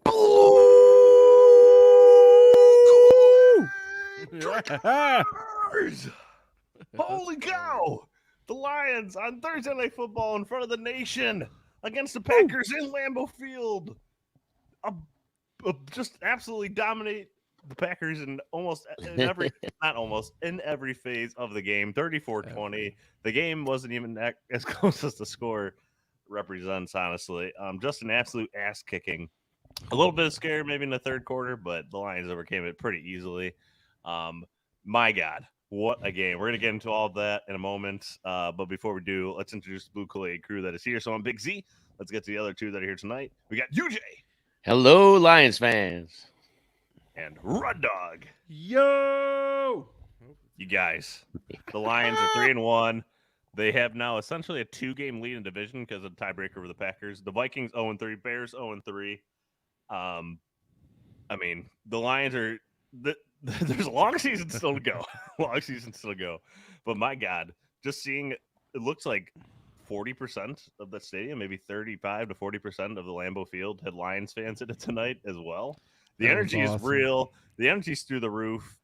Coolers! Holy cow! The Lions on Thursday Night Football in front of the nation against the Packers in Lambeau Field. Just absolutely dominate the Packers in in every phase of the game. 34-20. The game wasn't even as close as the score represents, honestly. Just an absolute ass kicking. A little bit of scare maybe in the third quarter, but the Lions overcame it pretty easily. My God, what a game. We're going to get into all of that in a moment. But before we do, let's introduce the Blue Kool-Aid crew that is here. So I'm Big Z. Let's get to the other two that are here tonight. We got UJ. Hello, Lions fans. And Rud Dog. Yo! You guys, the Lions are 3-1. They have now essentially a 2-game lead in division because of the tiebreaker over the Packers. The Vikings 0-3, Bears 0-3. I mean, the Lions are there's a long season still to go. But my God, just seeing it looks like 40% of the stadium, maybe 35 to 40% of the Lambeau Field had Lions fans in it tonight as well. The energy is real. The energy's through the roof.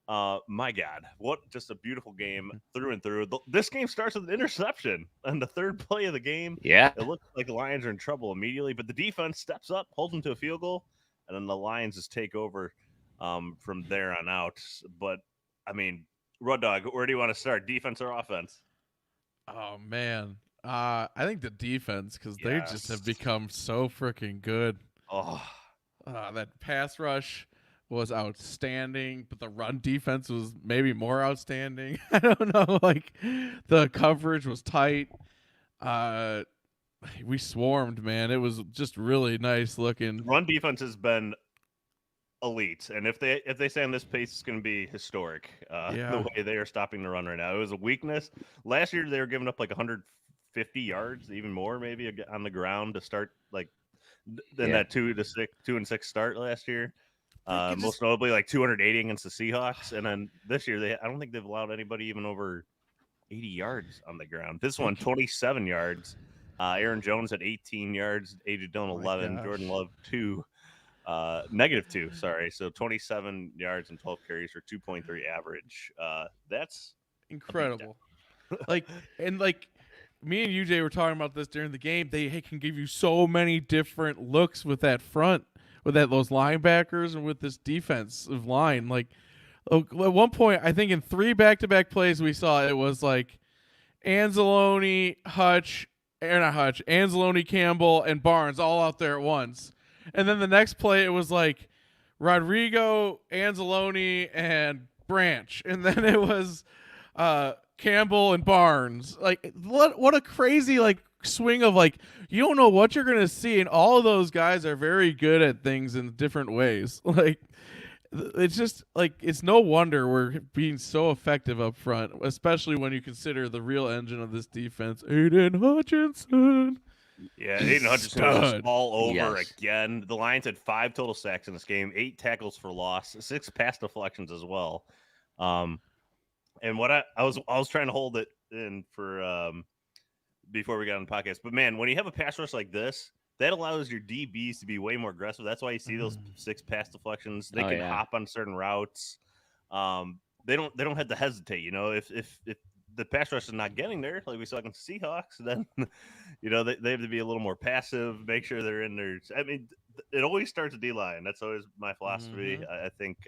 My God, what just a beautiful game through and through. This game starts with an interception on the third play of the game. Yeah. It looks like the Lions are in trouble immediately, but the defense steps up, holds them to a field goal, and then the Lions just take over from there on out. But, I mean, Rud Dog, where do you want to start, defense or offense? Oh, man. I think the defense, because they just have become so freaking good. Oh, that pass rush was outstanding, but the run defense was maybe more outstanding. I don't know. Like, the coverage was tight. We swarmed, man. It was just really nice looking. Run defense has been elite, and if they stay on this pace, it's going to be historic. The way they are stopping the run right now, it was a weakness. Last year, they were giving up like 150 yards, even more maybe on the ground to start like that 2-6 start last year. Most notably, like 280 against the Seahawks, and then this year I don't think they've allowed anybody even over 80 yards on the ground. This one, 27 yards. Aaron Jones had 18 yards, A.J. Dillon 11, Jordan Love -2, sorry. So 27 yards and 12 carries for 2.3 average. That's incredible. like me and UJ were talking about this during the game. They can give you so many different looks with that front, with those linebackers and with this defensive line. Like at one point, I think in 3 back-to-back plays we saw it was like Anzalone, Anzalone, Campbell, and Barnes all out there at once. And then the next play it was like Rodrigo, Anzalone, and Branch. And then it was Campbell and Barnes. Like what a crazy like swing of like you don't know what you're gonna see, and all of those guys are very good at things in different ways. Like it's just like it's no wonder we're being so effective up front, especially when you consider the real engine of this defense, Aiden Hutchinson. Yeah, Aiden Hutchinson was just all over again. The Lions had 5 total sacks in this game, 8 tackles for loss, 6 pass deflections as well. And what I was trying to hold it in for before we got on the podcast. But man, when you have a pass rush like this, that allows your DBs to be way more aggressive. That's why you see those 6 pass deflections. They can hop on certain routes. They don't have to hesitate. You know, if the pass rush is not getting there, like we saw against the Seahawks, then you know they have to be a little more passive. Make sure they're in there. I mean, it always starts at D-line. That's always my philosophy. I think,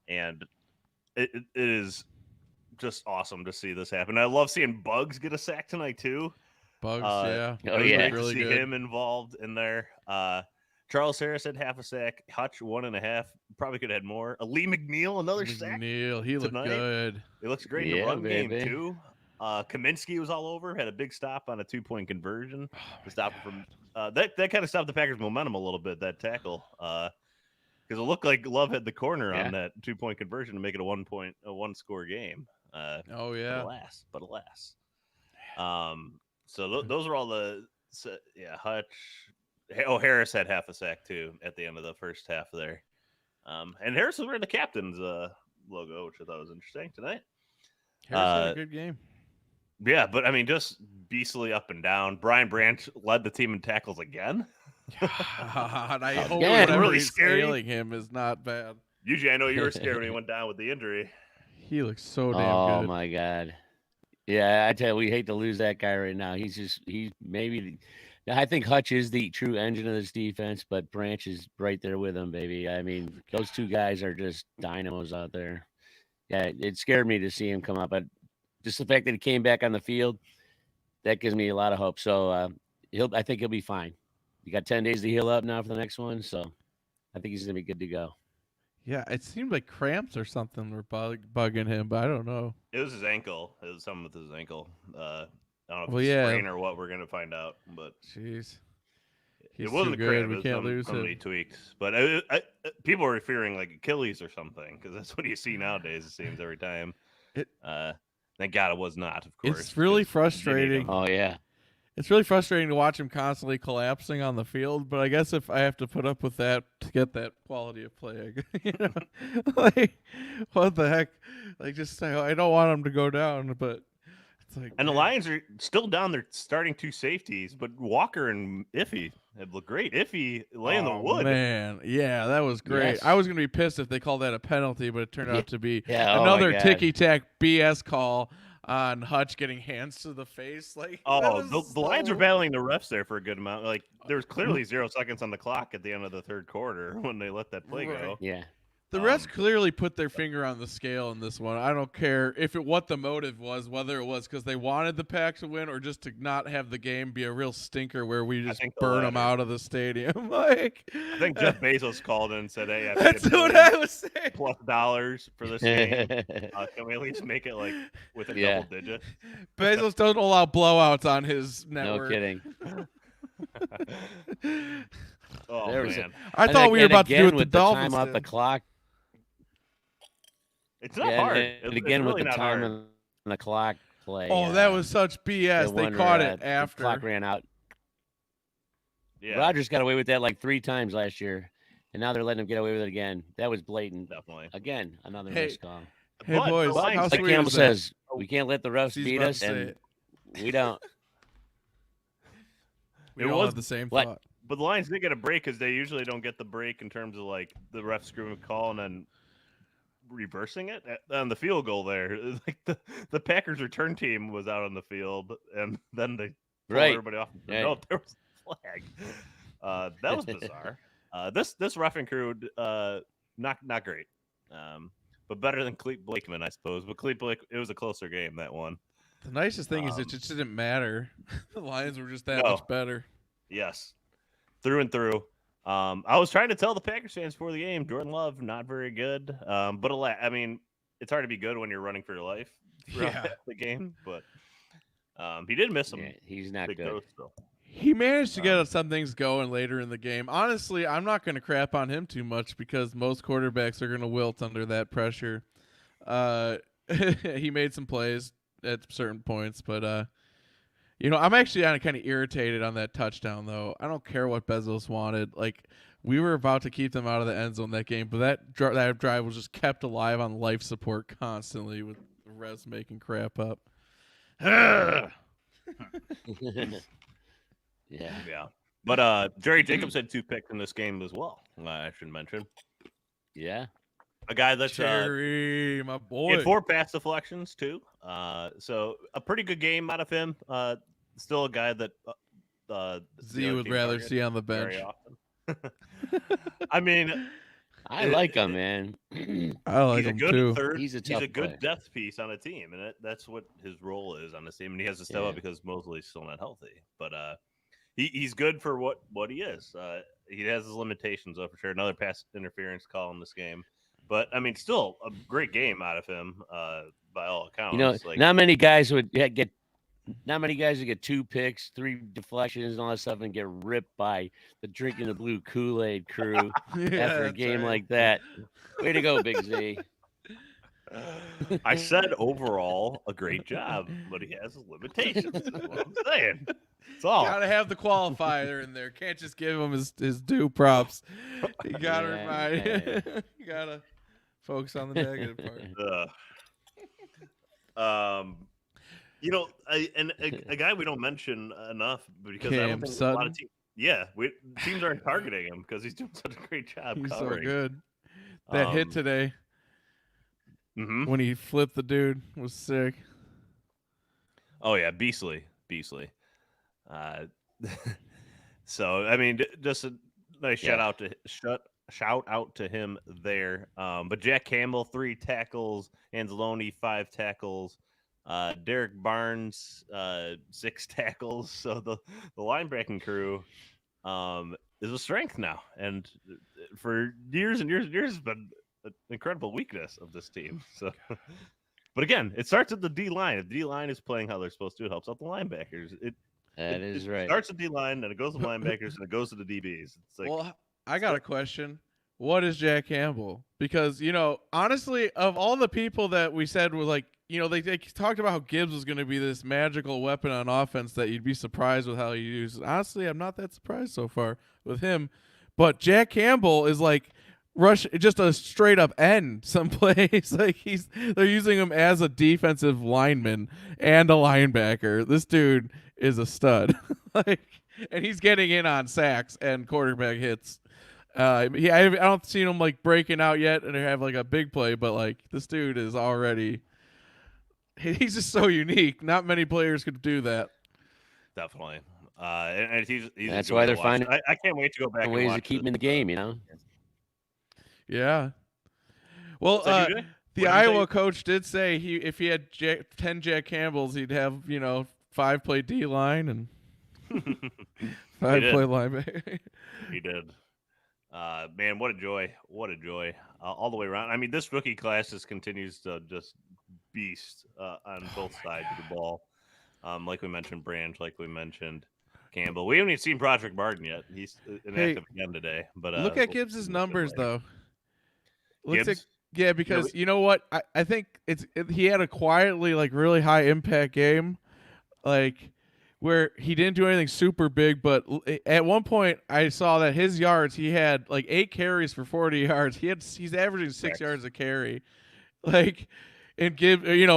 and it is just awesome to see this happen. I love seeing Bugs get a sack tonight too. Bugs, Great really to see good. him involved in there. Charles Harris had half a sack. Hutch 1.5. Probably could have had more. Lee McNeil another sack. McNeil, he looked good. He looks great in the run game too. Kaminsky was all over. Had a big stop on a 2-point conversion to stop from that kind of stopped the Packers' momentum a little bit. That tackle. Because it looked like Love had the corner on that 2-point conversion to make it a 1-score game. But alas. So those are all the Hutch. Harris had half a sack too at the end of the first half there. And Harris was wearing the captain's logo, which I thought was interesting tonight. Harris had a good game. Yeah, but I mean, just beastly up and down. Brian Branch led the team in tackles again. God, I hope Again, whatever really is scary. ailing him is not bad. Usually, I know you were scared when he went down with the injury. He looks so damn Oh good. my God. Yeah, I tell you, we hate to lose that guy right now. I think Hutch is the true engine of this defense, but Branch is right there with him, baby. I mean, those two guys are just dynamos out there. Yeah, it scared me to see him come up, but just the fact that he came back on the field, that gives me a lot of hope. So I think he'll be fine. You got 10 days to heal up now for the next one, so I think he's gonna be good to go. Yeah, it seemed like cramps or something were bugging him, but I don't know. It was his ankle. It was something with his ankle. I don't know if Well, it's yeah. a sprain or what. We're gonna find out, but Jeez. it He's wasn't a too cramp. good. We It was can't lose so many him. tweaks. But people are fearing like Achilles or something because that's what you see nowadays. It seems every time. Thank God it was not. Of course, It's really 'cause you need frustrating. him. Oh yeah. It's really frustrating to watch him constantly collapsing on the field, but I guess if I have to put up with that to get that quality of play, like what the heck? Like just I don't want him to go down, but it's like And the man. Lions are still down their starting two safeties, but Walker and Iffy have looked great. Iffy laying the wood. Man, yeah, that was great. Yes. I was gonna be pissed if they called that a penalty, but it turned out to be Yeah, oh my another God. ticky tack BS call on Hutch getting hands to the face. Like Oh, the Lions were battling the refs there for a good amount. Like there was clearly 0 seconds on the clock at the end of the third quarter when they let that play go. Yeah. The refs clearly put their finger on the scale in this one. I don't care what the motive was, whether it was because they wanted the Pack to win or just to not have the game be a real stinker where we just burn them out of the stadium. Like, I think Jeff Bezos called in and said, "Hey, that's what I was saying. Plus dollars for this game. Can we at least make it like with a double digit?" Bezos doesn't allow blowouts on his network. No kidding. Oh man! I thought we were about to do it with the Dolphins. Time off the clock. It's not hard. And again, really with the not time hard. on the clock play. Oh, that was such BS. They caught it after. The clock ran out. Yeah. Rogers got away with that like 3 times last year, and now they're letting him get away with it again. That was blatant. Definitely. Again, another missed call. Hey, boys, how like sweet Campbell is says, we can't let the refs He's beat about us, to say and it. we don't. We all have the same thought. But the Lions did get a break because they usually don't get the break in terms of like the ref screwing a call and then reversing it on the field goal there. Like the Packers return team was out on the field and then they pulled everybody off. No, there was a flag. That was bizarre. This roughing crew, not great. But better than Clete Blakeman, I suppose. But Clete Blake, it was a closer game, that one. The nicest thing is it just didn't matter. The Lions were just that much better. Yes. Through and through. I was trying to tell the Packers fans before the game, Jordan Love, not very good. But I mean, it's hard to be good when you're running for your life throughout the game. But he did miss some. Yeah, he's not good. He managed to get some things going later in the game. Honestly, I'm not going to crap on him too much because most quarterbacks are going to wilt under that pressure. He made some plays at certain points, but I'm actually kind of irritated on that touchdown, though. I don't care what Bezos wanted. Like, we were about to keep them out of the end zone that game, but that drive was just kept alive on life support constantly with the refs making crap up. Yeah. But Jerry Jacobs had 2 picks in this game as well, I should mention. Yeah. A guy that's Jerry, my boy. He had 4 pass deflections too. So a pretty good game out of him. Still a guy that Z would rather see on the bench. Very often. I mean, I like him, man. I like him too. He's a good player. depth piece on a team, and that's what his role is on this team. And he has to step up because Mosley's still not healthy. But he's good for what he is. He has his limitations, though, for sure. Another pass interference call in this game. But, I mean, still a great game out of him by all accounts. Not many guys would get 2 picks, 3 deflections, and all that stuff and get ripped by the drinking the Blue Kool-Aid crew after a game like that. Way to go, Big Z. I said overall a great job, but he has limitations. Is what I'm saying. It's all. Gotta have the qualifier in there. Can't just give him his due props. You gotta remind. You gotta focus on the negative part. A guy we don't mention enough because I don't think a lot of teams. Yeah, teams aren't targeting him because he's doing such a great job He's covering. so good. That hit today when he flipped the dude was sick. Oh yeah, beastly. So I mean, just a nice shout out to him there. But Jack Campbell 3 tackles, Anzalone 5 tackles, Derek Barnes 6 tackles. So the linebacking crew is a strength now, and for years and years and years, has been an incredible weakness of this team. So. But again, it starts at the D line. If the D line is playing how they're supposed to, it helps out the linebackers. It right. Starts at D line, then it goes to linebackers, and it goes to the DBs. It's like, well, I got a question. What is Jack Campbell? Because honestly, of all the people that we said were like, they talked about how Gibbs was going to be this magical weapon on offense that you'd be surprised with how he uses. Honestly, I'm not that surprised so far with him. But Jack Campbell is like rush just a straight up end some plays. Like they're using him as a defensive lineman and a linebacker. This dude is a stud. And he's getting in on sacks and quarterback hits. I don't see him like breaking out yet and have like a big play, but like this dude is already. He's just so unique. Not many players could do that. Definitely. And he's that's why they're finding. I can't wait to go back. Ways and to keep him in the game, Yeah. Well, the Iowa coach did say if he had 10 Jack Campbells, he'd have 5 play D line and 5 play linebacker. He did. Man, what a joy! What a joy! All the way around. I mean, this rookie class just continues to just beast on both sides of the ball. Like we mentioned, Branch. Like we mentioned, Campbell. We haven't even seen Broderick Barton yet. He's inactive again today. But look at Gibbs' numbers though. Looks Gibbs? Yeah, because you know what? I think he had a quietly like really high impact game, like where he didn't do anything super big, but at one point I saw that his yards, he had like 8 carries for 40 yards. He's averaging 6 yards a carry, like. And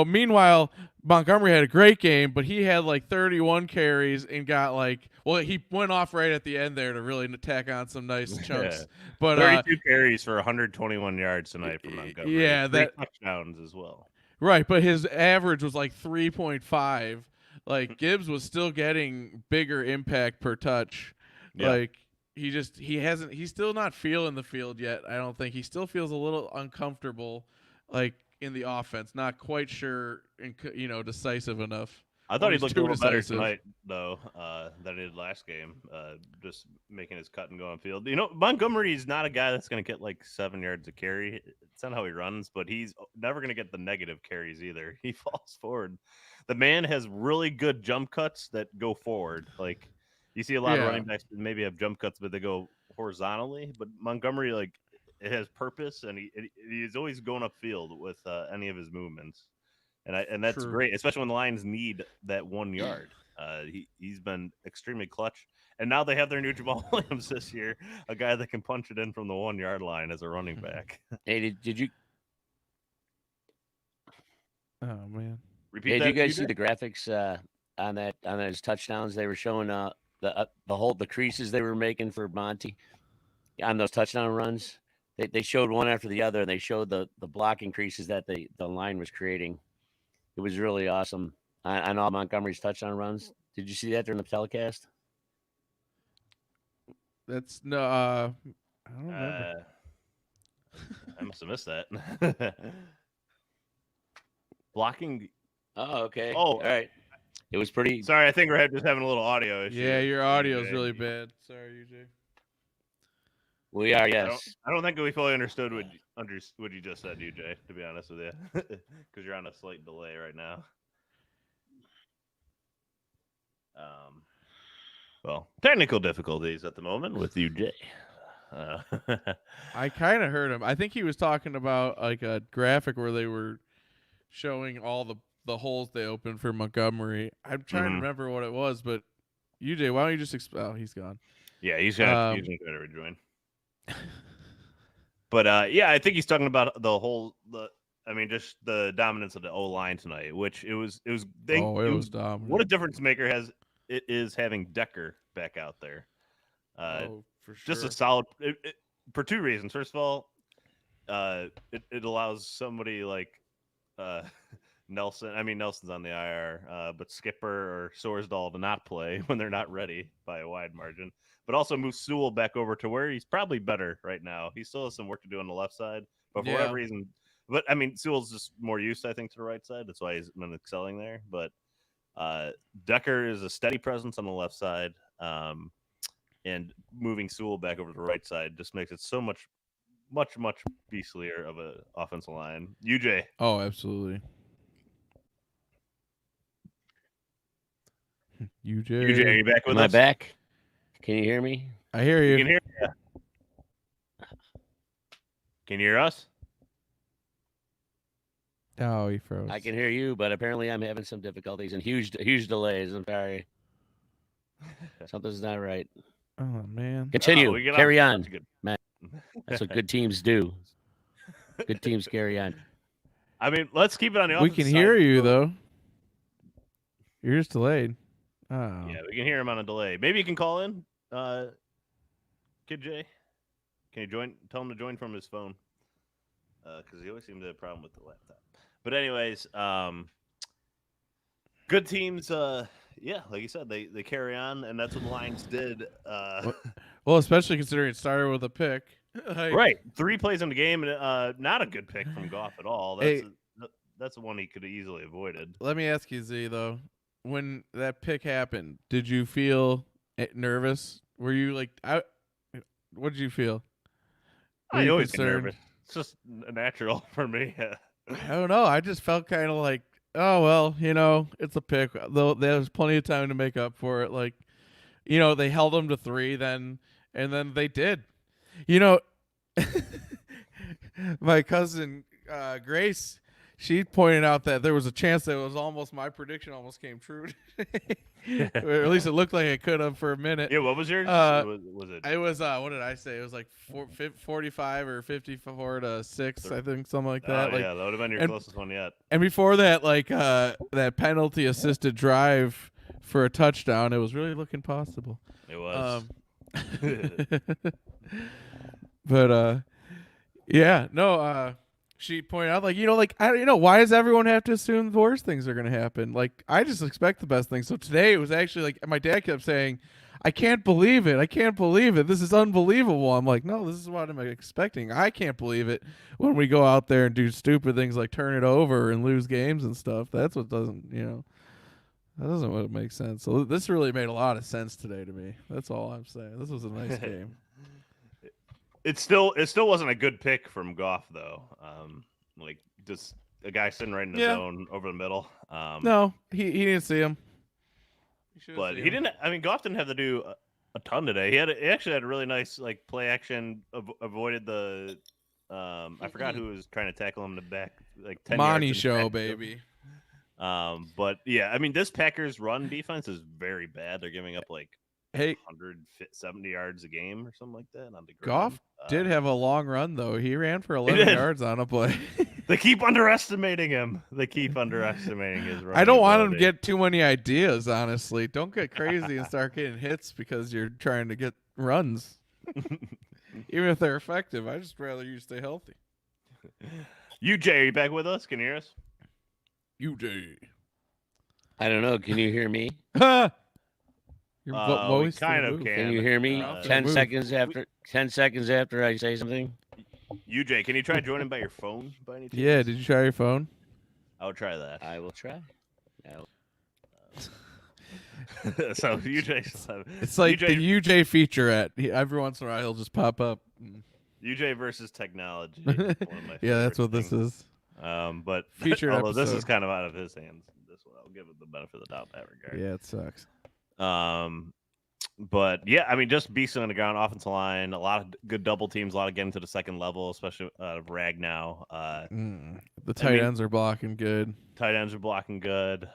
meanwhile, Montgomery had a great game, but he had like 31 carries and got he went off right at the end there to really tack on some nice chunks. Yeah. But 32 carries for 121 yards tonight from Montgomery. Yeah, 3 touchdowns as well. Right, but his average was like 3.5. Like Gibbs was still getting bigger impact per touch. Yeah. Like he's still not feeling the field yet. I don't think he still feels a little uncomfortable, like in the offense, not quite sure and decisive enough. I thought he looked a little better tonight, though, than he did last game. Just making his cut and going field. Montgomery's not a guy that's going to get like 7 yards a carry. It's not how he runs, but he's never going to get the negative carries either. He falls forward. The man has really good jump cuts that go forward. Like you see a lot of running backs that maybe have jump cuts, but they go horizontally. But Montgomery, like, it has purpose, and he's always going upfield with any of his movements, and that's True. Great, especially when the Lions need that 1 yard. He's been extremely clutch, and now they have their new Jamal Williams this year, a guy that can punch it in from the 1 yard line as a running back. Hey, did you? Oh man! Did you guys see the graphics on those touchdowns? They were showing the creases they were making for Monty on those touchdown runs. They showed one after the other, and they showed the blocking creases that the line was creating. It was really awesome on all Montgomery's touchdown runs. Did you see that during the telecast? That's no, I don't remember. I must have missed that. Blocking. Oh, okay. Oh, all right. It was pretty. Sorry, I think we're just having a little audio issue. Yeah, your audio is really bad. Sorry, UJ. We are, yes. I don't think we fully understood what you just said, UJ, to be honest with you, because you're on a slight delay right now. Well, technical difficulties at the moment with UJ. I kind of heard him. I think he was talking about like a graphic where they were showing all the holes they opened for Montgomery. I'm trying to remember what it was, but UJ, why don't you just oh, he's gone. Yeah, he's going to rejoin. But yeah, I think he's talking about just the dominance of the O line tonight, which it was dominant. What a difference maker it is having Decker back out there. For sure. Just a solid for two reasons. First of all, it allows somebody like Nelson. I mean, Nelson's on the IR, but Skipper or Sorsdahl to not play when they're not ready by a wide margin. But also move Sewell back over to where he's probably better right now. He still has some work to do on the left side, but for whatever reason. But I mean, Sewell's just more used, I think, to the right side. That's why he's been excelling there. But Decker is a steady presence on the left side, and moving Sewell back over to the right side just makes it so much beastlier of an offensive line. UJ. Oh, absolutely. UJ, are you back with us? Am I back? Can you hear me? I hear you. You can hear you. Can you hear us? Oh, he froze. I can hear you, but apparently I'm having some difficulties and huge delays. I'm sorry. Something's not right. Oh, man. Continue. Carry on, Matt. That's what good teams do. Good teams carry on. I mean, let's keep it on the We offensive can side. hear you, though. You're just delayed. Oh. Yeah, we can hear him on a delay. Maybe you can call in, Kid J. Can you join? Tell him to join from his phone, because he always seems to have a problem with the laptop. But anyways, good teams. Yeah, like you said, they carry on, and that's what the Lions did. Well, especially considering it started with a pick. Right, 3 plays in the game, and not a good pick from Goff at all. That's the one he could have easily avoided. Let me ask you, Z, though. When that pick happened, did you feel nervous? Were you like, what did you feel? I always get nervous. It's just natural for me. I don't know. I just felt kind of like, oh, well, it's a pick. Though there's plenty of time to make up for it. Like, they held them to 3 then, and then they did. My cousin, Grace, she pointed out that there was a chance that it was almost my prediction almost came true. Or at least it looked like it could have for a minute. Yeah, what was yours? Was it? It was what did I say? It was like 45 or 54 to 6, I think, something like that. Yeah, that would have been your closest one yet. And before that, like that penalty assisted drive for a touchdown, it was really looking possible. It was. But yeah, no. She pointed out, like, why does everyone have to assume the worst things are going to happen? Like, I just expect the best things. So today it was actually like my dad kept saying, I can't believe it. I can't believe it. This is unbelievable. I'm like, no, this is what I'm expecting. I can't believe it when we go out there and do stupid things like turn it over and lose games and stuff. That's what doesn't, that doesn't what makes sense. So this really made a lot of sense today to me. That's all I'm saying. This was a nice game. It still wasn't a good pick from Goff though. Like just a guy sitting right in the zone over the middle. No, he didn't see him. But he didn't. I mean, Goff didn't have to do a ton today. He actually had a really nice like play action. Avoided the. I forgot who was trying to tackle him in the back. Like 10 Monty yards show, baby. But yeah, I mean, this Packers run defense is very bad. They're giving up like 170 yards a game or something like that on the ground. Goff did have a long run though. He ran for 11 yards on a play. They keep underestimating him. They keep underestimating his run. I don't want him to get too many ideas, honestly. Don't get crazy and start getting hits because you're trying to get runs. Even if they're effective, I just rather you stay healthy. UJ, are you back with us? Can you hear us? UJ. I don't know. Can you hear me? Your voice kind of can you hear me? 10 seconds after I say something. UJ, can you try joining by your phone by any chance? Yeah, did you try your phone? I will try that. I will try. So UJ, it's like the UJ featurette. Every once in a while, he'll just pop up. UJ versus technology. Yeah, that's what this is. But featured although episode. this is kind of out of his hands, this one I'll give it the benefit of the doubt in that regard. Yeah, it sucks. But yeah, I mean, just beasting on the ground, offensive line, a lot of good double teams, a lot of getting to the second level, especially out of Rag now. The tight ends are blocking good. Tight ends are blocking good.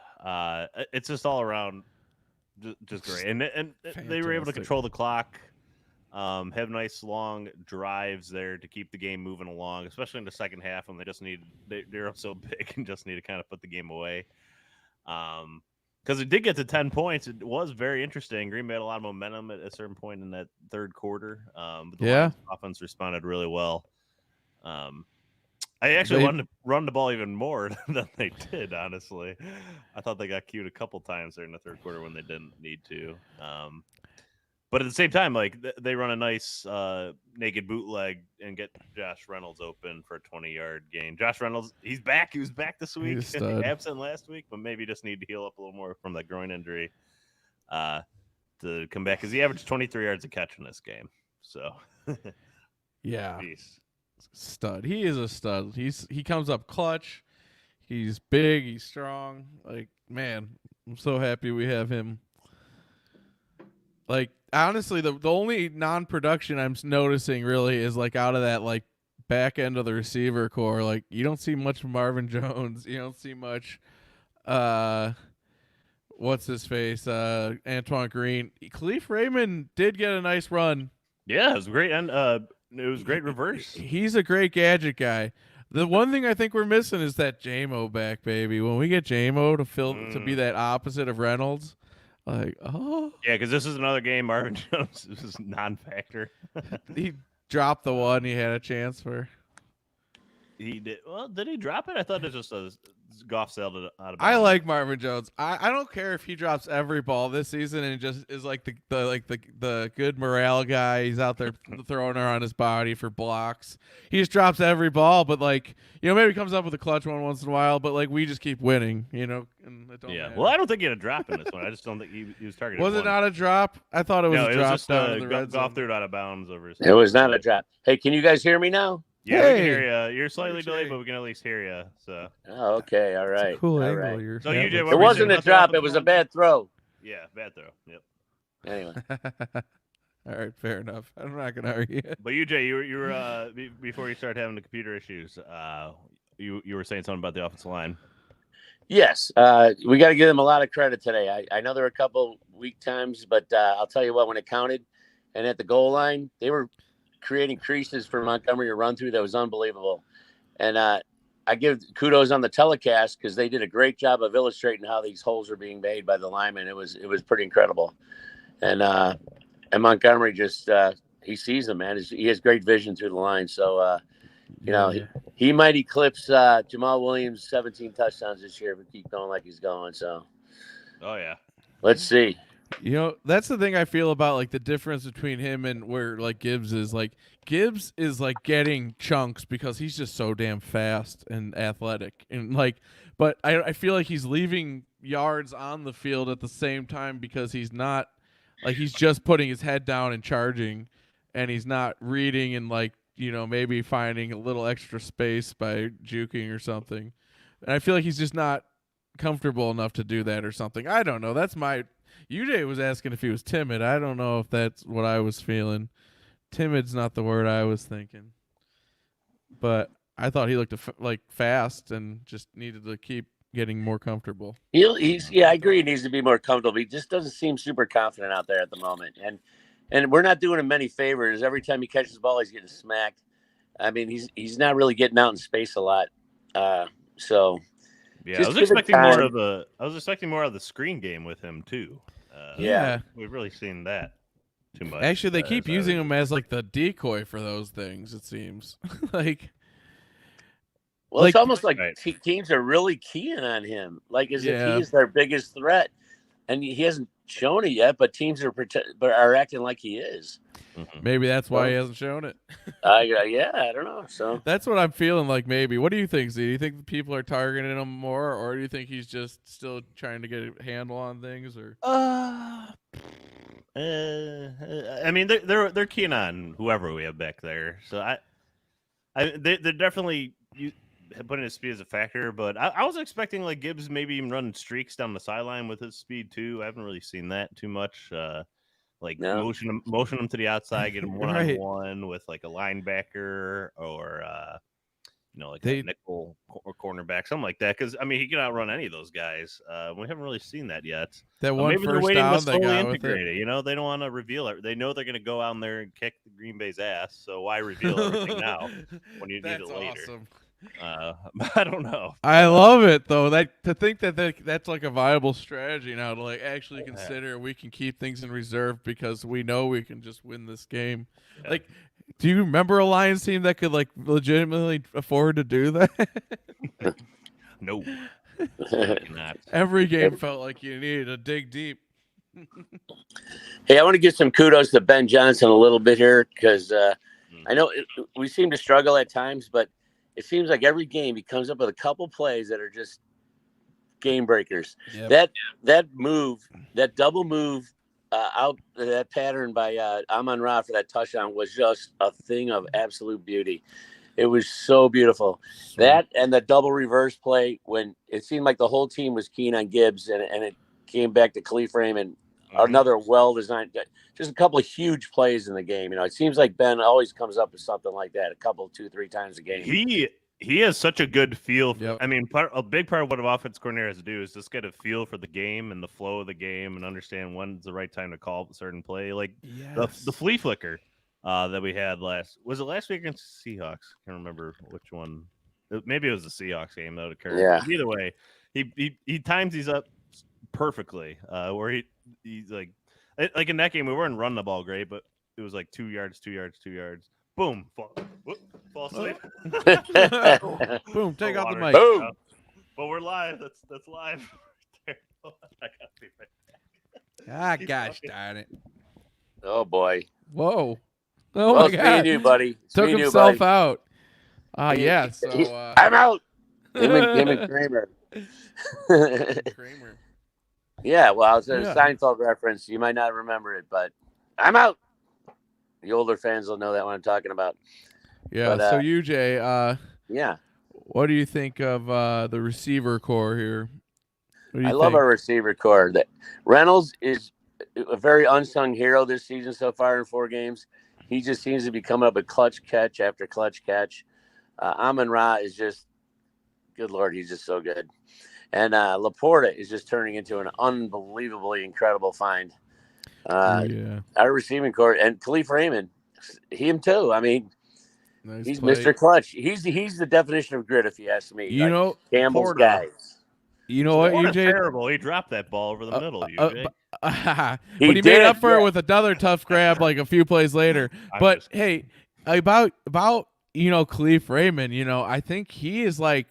It's just all around, just great. And they were able to control the clock, have nice long drives there to keep the game moving along, especially in the second half when they just need they're so big and just need to kind of put the game away. because it did get to 10 points. It was very interesting. Green Bay had a lot of momentum at a certain point in that third quarter. But the Lions offense responded really well. I actually wanted to run the ball even more than they did, honestly. I thought they got cued a couple times there in the third quarter when they didn't need to. But at the same time, like they run a nice naked bootleg and get Josh Reynolds open for a 20-yard gain. Josh Reynolds, he's back. He was back this week. Absent last week, but maybe just need to heal up a little more from that groin injury to come back because he averaged 23 yards a catch in this game. So, yeah, stud. He is a stud. He comes up clutch. He's big. He's strong. Like, man, I'm so happy we have him. Like, honestly, the only non-production I'm noticing really is like out of that like back end of the receiver core. Like, you don't see much Marvin Jones. You don't see much what's his face? Antoine Green. Khalif Raymond did get a nice run. Yeah, it was great, and it was great reverse. He's a great gadget guy. The one thing I think we're missing is that J-Mo back, baby. When we get J-Mo to be that opposite of Reynolds. Like, oh. Yeah, because this is another game Marvin Jones is non-factor. He dropped the one he had a chance for. He did. Well, did he drop it? I thought it was just a Goff sailed it out of bounds. I like Marvin Jones. I don't care if he drops every ball this season and just is like the good morale guy. He's out there throwing her on his body for blocks. He just drops every ball, but like, you know, maybe he comes up with a clutch one once in a while, but like we just keep winning, you know. And it don't matter. Well, I don't think he had a drop in this one. I just don't think he was targeted. Was it not a drop? I thought it was a drop down in the red zone. Goff threw it out of bounds over his head. It was not a drop. Hey, can you guys hear me now? Yeah, we can hear you. You're slightly delayed, but we can at least hear you. So. Oh, okay, all right. Cool all angle. right. So you did. It wasn't a drop. It was a bad throw. Yeah, bad throw. Yep. Anyway. All right, fair enough. I'm not gonna argue. But you, Jay, you were before you started having the computer issues. You were saying something about the offensive line. Yes, we got to give them a lot of credit today. I know there were a couple weak times, but I'll tell you what, when it counted, and at the goal line, they were creating creases for Montgomery to run through that was unbelievable. And I give kudos on the telecast because they did a great job of illustrating how these holes are being made by the linemen. It was pretty incredible. And Montgomery just he sees them, man. He has great vision through the line. So you know, he might eclipse Jamal Williams' 17 touchdowns this year if we keep going like he's going. So oh yeah, let's see. You know, that's the thing I feel about like the difference between him and where like Gibbs is. Like Gibbs is like getting chunks because he's just so damn fast and athletic, and like, but I feel like he's leaving yards on the field at the same time because he's not like he's just putting his head down and charging, and he's not reading and like, you know, maybe finding a little extra space by juking or something. And I feel like he's just not comfortable enough to do that or something. I don't know. That's my. UJ was asking if he was timid. I don't know if that's what I was feeling. Timid's not the word I was thinking. But I thought he looked like fast and just needed to keep getting more comfortable. I agree. He needs to be more comfortable. He just doesn't seem super confident out there at the moment. And we're not doing him many favors. Every time he catches the ball, he's getting smacked. I mean, he's not really getting out in space a lot. So yeah, I was expecting more of the screen game with him too. We've really seen that too much. Actually, they keep using him as like the decoy for those things. It seems like. Well, it's almost like teams are really keying on him, like as if he is their biggest threat, and he hasn't shown it yet. But teams are acting like he is. Mm-hmm. Maybe that's why he hasn't shown it. I don't know. So that's what I'm feeling like. Maybe. What do you think, Z? Do you think people are targeting him more, or do you think he's just still trying to get a handle on things? Or I mean, they're keen on whoever we have back there. So they're definitely putting his speed as a factor. But I was expecting like Gibbs maybe even running streaks down the sideline with his speed too. I haven't really seen that too much. Motion him to the outside, get him one-on-one with like a linebacker or like a nickel or cornerback, something like that. Because I mean, he can outrun any of those guys. We haven't really seen that yet. That one maybe first they're waiting down to slowly integrate it. You know, they don't want to reveal it. They know they're going to go out there and kick the Green Bay's ass. So why reveal everything now when you need it later? Awesome. I don't know. I love it though. To think that that's like a viable strategy now to like actually consider we can keep things in reserve because we know we can just win this game. Yeah. Like, do you remember a Lions team that could like legitimately afford to do that? No. Not. Every game felt like you needed to dig deep. Hey, I want to give some kudos to Ben Johnson a little bit here because I know we seem to struggle at times, but it seems like every game he comes up with a couple plays that are just game breakers. Yep. That move, that double move out that pattern by Amon-Ra for that touchdown was just a thing of absolute beauty. It was so beautiful. Sweet. That and the double reverse play when it seemed like the whole team was keen on Gibbs and it came back to Khalif Raymond. Another well-designed, just a couple of huge plays in the game. You know, it seems like Ben always comes up with something like that, a couple, 2-3 times a game. He has such a good feel. Yep. I mean, a big part of what an offense coordinator has to do is just get a feel for the game and the flow of the game and understand when's the right time to call a certain play. Like the flea flicker that we had was it last week against the Seahawks? I can't remember which one. Maybe it was the Seahawks game that occurred. Yeah. Either way, he times these up perfectly where he's like in that game we weren't running the ball great, but it was like 2 yards, boom, fall asleep. Boom, take out the mic. Boom. But we're live. That's live. I gotta be right back. Gosh darn it. Oh boy. Whoa. Oh my God. It's me and you, buddy. Took himself out. Yeah. So I'm out. Him and Kramer. Kramer. Yeah, well, it's a Seinfeld reference. You might not remember it, but I'm out. The older fans will know that what I'm talking about. Yeah, but, so UJ, yeah. What do you think of the receiver core here? I love our receiver core. Reynolds is a very unsung hero this season so far in 4 games. He just seems to be coming up with clutch catch after clutch catch. Amon-Ra is just, good Lord, he's just so good. And Laporta is just turning into an unbelievably incredible find. Our receiving core and Khalif Raymond, him too. I mean, nice he's play. Mr. Clutch. He's the definition of grit, if you ask me. You know, Campbell's guys. You know what, UJ? Terrible. He dropped that ball over the middle. UJ. But he made up for it with another tough grab like a few plays later. But hey, about Khalif Raymond, I think he is like.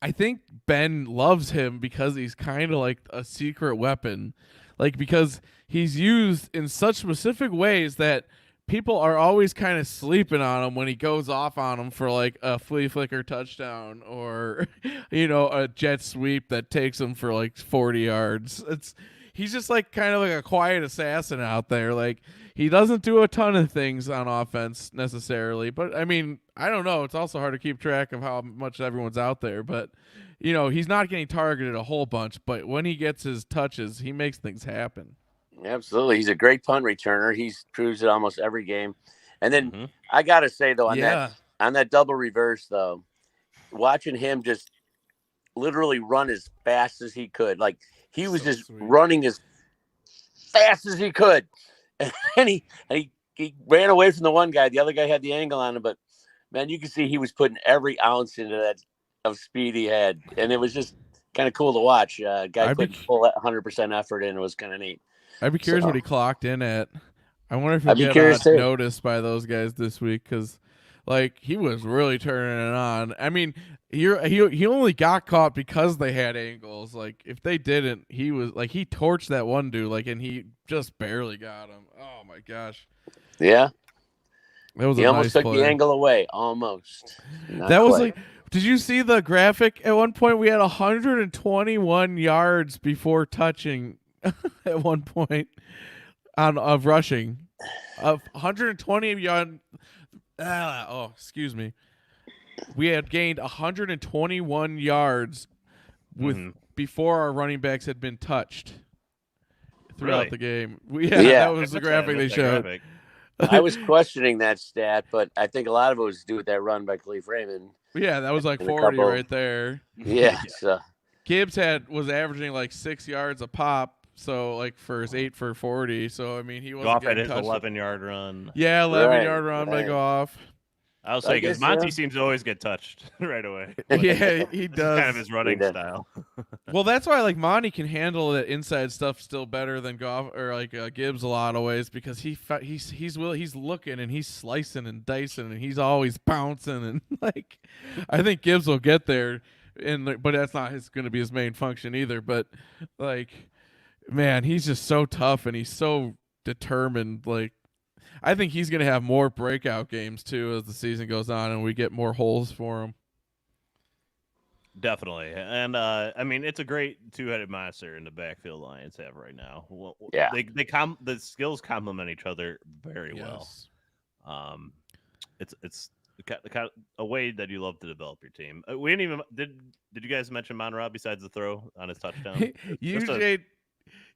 I think Ben loves him because he's kind of like a secret weapon, like because he's used in such specific ways that people are always kind of sleeping on him when he goes off on him for like a flea flicker touchdown or, a jet sweep that takes him for like 40 yards. He's just like kind of like a quiet assassin out there. Like he doesn't do a ton of things on offense necessarily, but I mean, I don't know. It's also hard to keep track of how much everyone's out there, but he's not getting targeted a whole bunch, but when he gets his touches, he makes things happen. Absolutely. He's a great punt returner. He proves it almost every game. And then I got to say though, on that double reverse though, watching him just literally run as fast as he could. Like he was just running as fast as he could. And he ran away from the one guy. The other guy had the angle on him, but man, you can see he was putting every ounce into that of speed he had. And it was just kind of cool to watch. Guy put full 100% effort in. It was kind of neat. I'd be curious what he clocked in at. I wonder if he'll get noticed by those guys this week because, like, he was really turning it on. I mean, he only got caught because they had angles. Like, if they didn't, he was like he torched that one dude. Like, and he just barely got him. Oh my gosh. Yeah. That was he almost took play. The angle away. Almost. That was like. Did you see the graphic? At one point, we had 121 yards before touching. At one point, of rushing, of 120 yards. Excuse me. We had gained 121 yards before our running backs had been touched throughout the game. That was the graphic they showed. I was questioning that stat, but I think a lot of it was to do with that run by Khalif Raymond. Yeah, that was like 40 right there. Yeah. So. Gibbs was averaging like 6 yards a pop. So, like, for his 8 for 40. So, I mean, he wasn't Goff getting had his touched. 11-yard run. Yeah, 11-yard run by Goff. I'll say because Monty seems to always get touched right away. Yeah, he does. Kind of his running style. Well, that's why like Monty can handle that inside stuff still better than Goff or like Gibbs a lot of ways because he's looking and he's slicing and dicing and he's always bouncing and like I think Gibbs will get there but that's not going to be his main function either. But like, man, he's just so tough and he's so determined. Like, I think he's going to have more breakout games too as the season goes on and we get more holes for him. Definitely. And I mean, it's a great two-headed monster in the backfield Lions have right now. Well, yeah. The skills complement each other very well. It's kind of a way that you love to develop your team. We didn't even did you guys mention Monroe besides the throw on his touchdown?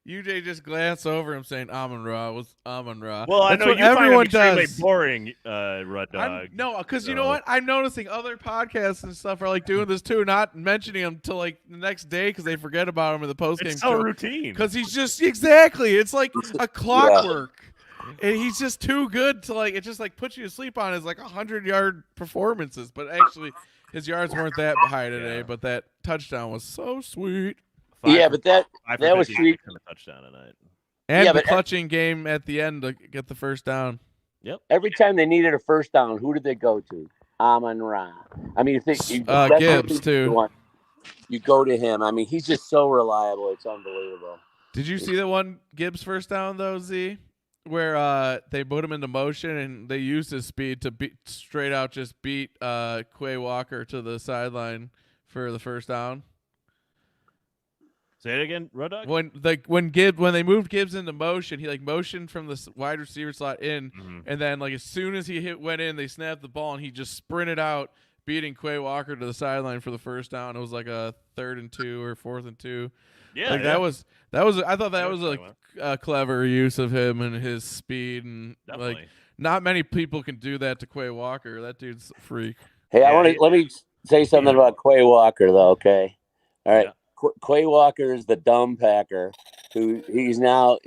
UJ just glanced over him saying Amon-Ra was Amon-Ra. Well, that's I know what you everyone find him does. Boring, Red Dog. No, because you know what? I'm noticing other podcasts and stuff are like doing this too, not mentioning him till like the next day because they forget about him in the postgame It's so show. routine. Because he's just exactly. It's like a clockwork, and he's just too good to like. It just like puts you to sleep on his like 100-yard performances, but actually his yards weren't that high today. But that touchdown was so sweet. But that was sweet. A touchdown tonight. And the clutching game at the end to get the first down. Yep. Every time they needed a first down, who did they go to? Amon-Ra. I mean, you think Gibbs too. You go to him. I mean, he's just so reliable. It's unbelievable. Did you see the one Gibbs first down though, Z? Where they put him into motion and they used his speed to beat Quay Walker to the sideline for the first down. Say it again, Road Dog. When they moved Gibbs into motion, he like motioned from the wide receiver slot in, and then like as soon as he went in, they snapped the ball and he just sprinted out, beating Quay Walker to the sideline for the first down. It was like a 3rd and 2 or 4th and 2. Yeah, like that was. I thought that was like a clever use of him and his speed, and Definitely. like not many people can do that to Quay Walker. That dude's a freak. Hey, let me say something about Quay Walker though. Okay, all right. Yeah. Quay Walker is the dumb Packer who he's now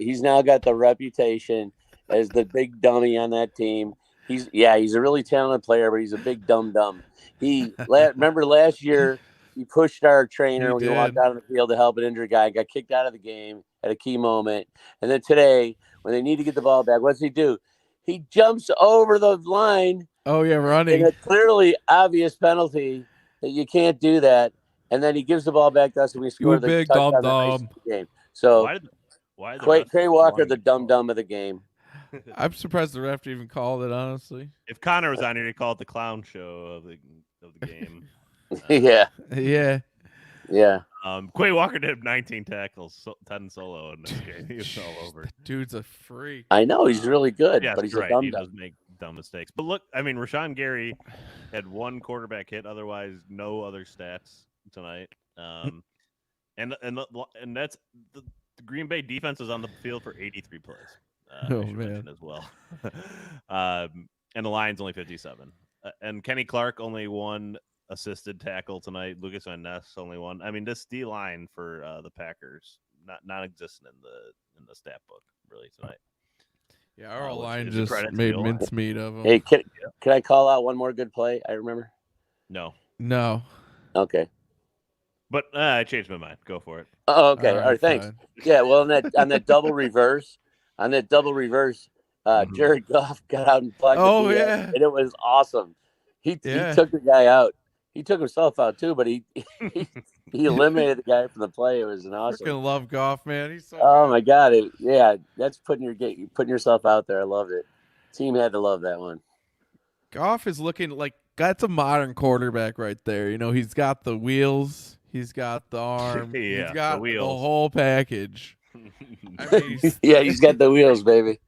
got the reputation as the big dummy on that team. He's a really talented player, but he's a big dumb. Remember last year he pushed our trainer when he walked out on the field to help an injured guy, got kicked out of the game at a key moment. And then today, when they need to get the ball back, what's he do? He jumps over the line. Oh yeah, running. In a clearly obvious penalty that you can't do that. And then he gives the ball back to us and we score the big touchdown dumb. of the game. So why Quay Walker, the dumb of the game. I'm surprised the ref even called it, honestly. If Connor was on here, he'd call it the clown show of the game. Yeah. Quay Walker did 19 tackles, 10 solo in this game. He was all over. Dude's a freak. I know he's really good, yeah, but he's right. a dumb. He does make dumb mistakes. But look, I mean, Rashawn Gary had one quarterback hit, otherwise no other stats tonight. And that's the Green Bay defense is on the field for 83 plays. Man, as well. And the Lions only 57. And Kenny Clark only one assisted tackle tonight. Lucas Van Ness only one. I mean, this D line for the Packers non-existent in the stat book really tonight. Yeah, our line just made mincemeat of them. Hey, can I call out one more good play? I remember. No. Okay. But I changed my mind. Go for it. Oh, okay. All right. Thanks. Fine. Yeah. Well, on that double reverse, Jared Goff got out and plugged. Oh yeah. And it was awesome. He took the guy out. He took himself out too, but he eliminated the guy from the play. It was an awesome. Freaking love Goff, man. He's so oh good. my God! That's putting yourself out there. I loved it. Team had to love that one. Goff is looking like that's a modern quarterback right there. You know, he's got the wheels, he's got the arm, yeah, he's got the whole package. I mean, he's got the wheels, baby.